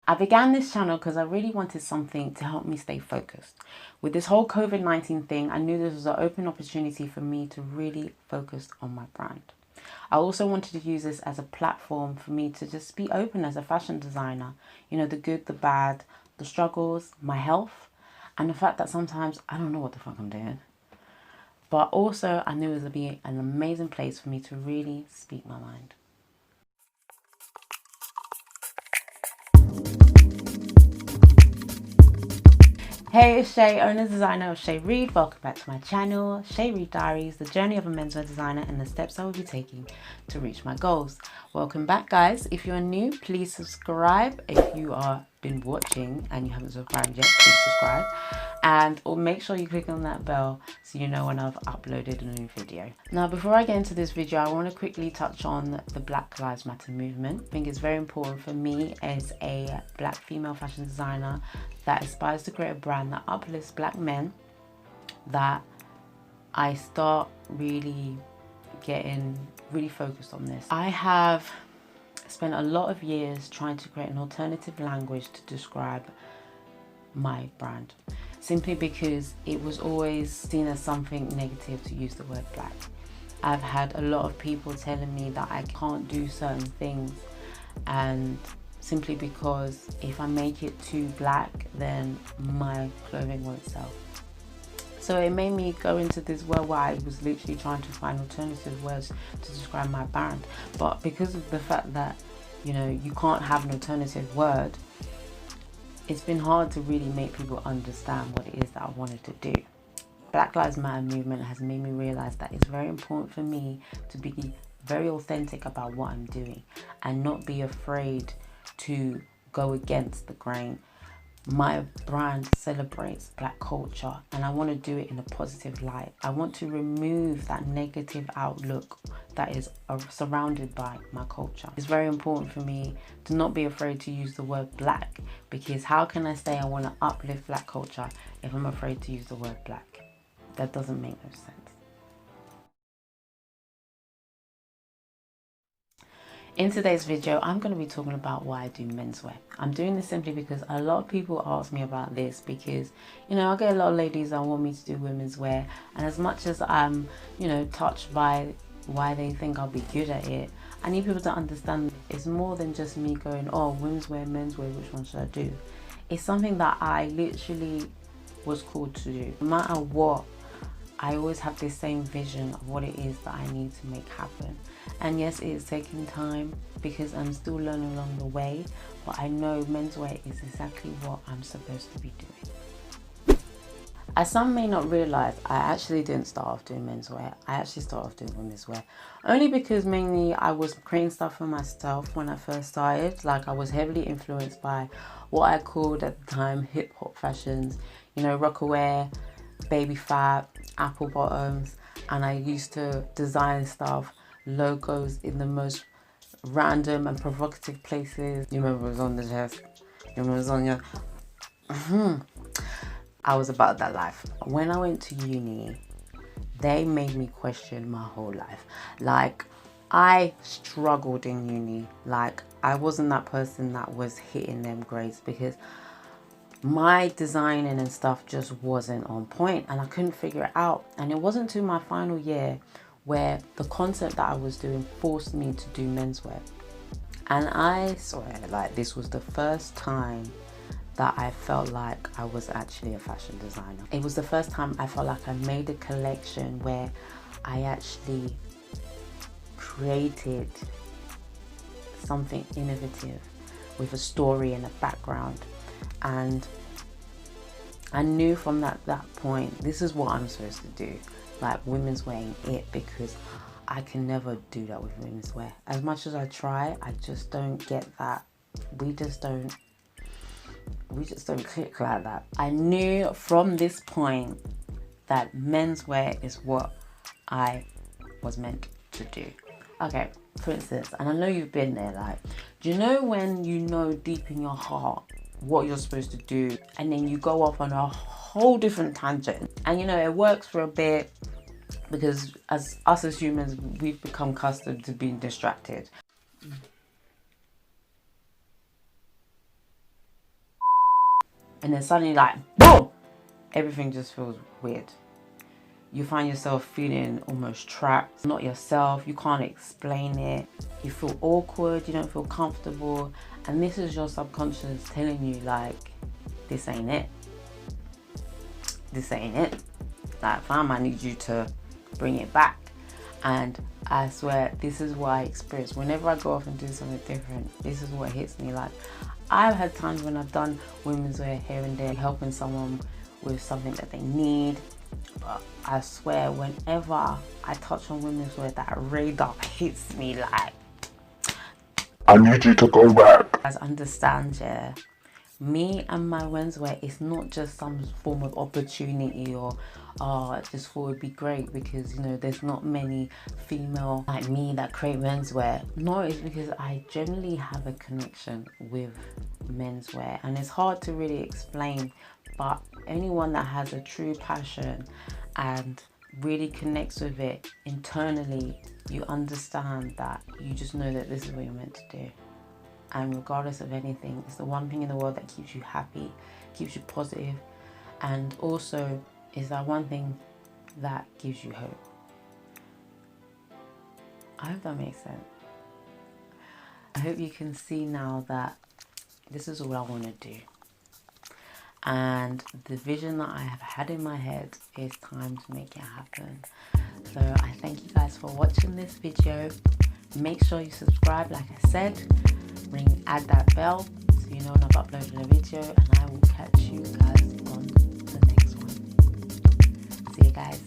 I began this channel because I really wanted something to help me stay focused. With this whole COVID-19 thing, I knew this was an open opportunity for me to really focus on my brand. I also wanted to use this as a platform for me to just be open as a fashion designer. You know, the good, the bad, the struggles, my health, and the fact that sometimes I don't know what the fuck I'm doing. But also I knew it would be an amazing place for me to really speak my mind. Hey, it's Ché, owner designer of Ché Reid. Welcome back to my channel, Ché Reid Diaries, the journey of a menswear designer and the steps I will be taking to reach my goals. Welcome back, guys. If you're new, please subscribe. If you are been watching and you haven't subscribed yet, please subscribe. And or make sure you click on that bell so you know when I've uploaded a new video. Now, before I get into this video, I want to quickly touch on the Black Lives Matter movement. I think it's very important for me as a black female fashion designer that aspires to create a brand that uplifts black men, that I start really getting really focused on this. I have spent a lot of years trying to create an alternative language to describe my brand, simply because it was always seen as something negative to use the word black. I've had a lot of people telling me that I can't do certain things, and simply because if I make it too black, then my clothing won't sell. So it made me go into this world where I was literally trying to find alternative words to describe my brand. But because of the fact that, you know, you can't have an alternative word, it's been hard to really make people understand what it is that I wanted to do. Black Lives Matter movement has made me realize that it's very important for me to be very authentic about what I'm doing and not be afraid to go against the grain. My brand celebrates black culture and I want to do it in a positive light. I want to remove that negative outlook that is surrounded by my culture. It's very important for me to not be afraid to use the word black, because how can I say I want to uplift black culture if I'm afraid to use the word black? That doesn't make no sense. In today's video, I'm going to be talking about why I do menswear. I'm doing this simply because a lot of people ask me about this, because, you know, I get a lot of ladies that want me to do women's wear, and as much as I'm, you know, touched by why they think I'll be good at it, I need people to understand it's more than just me going, oh, women's wear, men's wear, which one should I do? It's something that I literally was called to do. No matter what, I always have this same vision of what it is that I need to make happen. And yes, it's taking time because I'm still learning along the way, but I know menswear is exactly what I'm supposed to be doing. As some may not realize, I actually didn't start off doing menswear. I actually started off doing women's wear. Only because mainly I was creating stuff for myself when I first started. Like, I was heavily influenced by what I called at the time hip hop fashions, you know, rockaware, baby fat, apple bottoms, and I used to design stuff, logos in the most random and provocative places. You remember it was on the chest, you remember it was on your I was about that life. When I went to uni, they made me question my whole life. Like, I struggled in uni. Like, I wasn't that person that was hitting them grades because my designing and stuff just wasn't on point and I couldn't figure it out. And it wasn't until my final year where the concept that I was doing forced me to do menswear. And I swear, like, this was the first time that I felt like I was actually a fashion designer. It was the first time I felt like I made a collection where I actually created something innovative with a story and a background. And I knew from that point, this is what I'm supposed to do. Like, women's wear ain't it, because I can never do that with women's wear. As much as I try, I just don't get that. We just don't click like that. I knew from this point that menswear is what I was meant to do. Okay, for instance, and I know you've been there, like, do you know when you know deep in your heart what you're supposed to do and then you go off on a whole different tangent? And you know, it works for a bit because as humans, we've become accustomed to being distracted. and then suddenly like boom, everything just feels weird. You find yourself feeling almost trapped, not yourself, you can't explain it, you feel awkward, you don't feel comfortable, and this is your subconscious telling you like, this ain't it. This ain't it. Like, fam, I need you to bring it back. And I swear, this is what I experience. Whenever I go off and do something different, this is what hits me. Like, I've had times when I've done women's wear here and there, helping someone with something that they need. But I swear, whenever I touch on women's wear, that radar hits me like, I need you to go back. Guys, understand, yeah. Me and my menswear is not just some form of opportunity or I just thought it'd be great because, you know, there's not many female like me that create menswear. No, it's because I generally have a connection with menswear, and it's hard to really explain, but anyone that has a true passion and really connects with it internally, you understand that you just know that this is what you're meant to do. And regardless of anything, it's the one thing in the world that keeps you happy, keeps you positive, and also is that one thing that gives you hope. I hope that makes sense. I hope you can see now that this is all I want to do. And the vision that I have had in my head is time to make it happen. So I thank you guys for watching this video. Make sure you subscribe, like I said. Add that bell so you know when I've uploaded a video, and I will catch you guys on the next one. See you guys.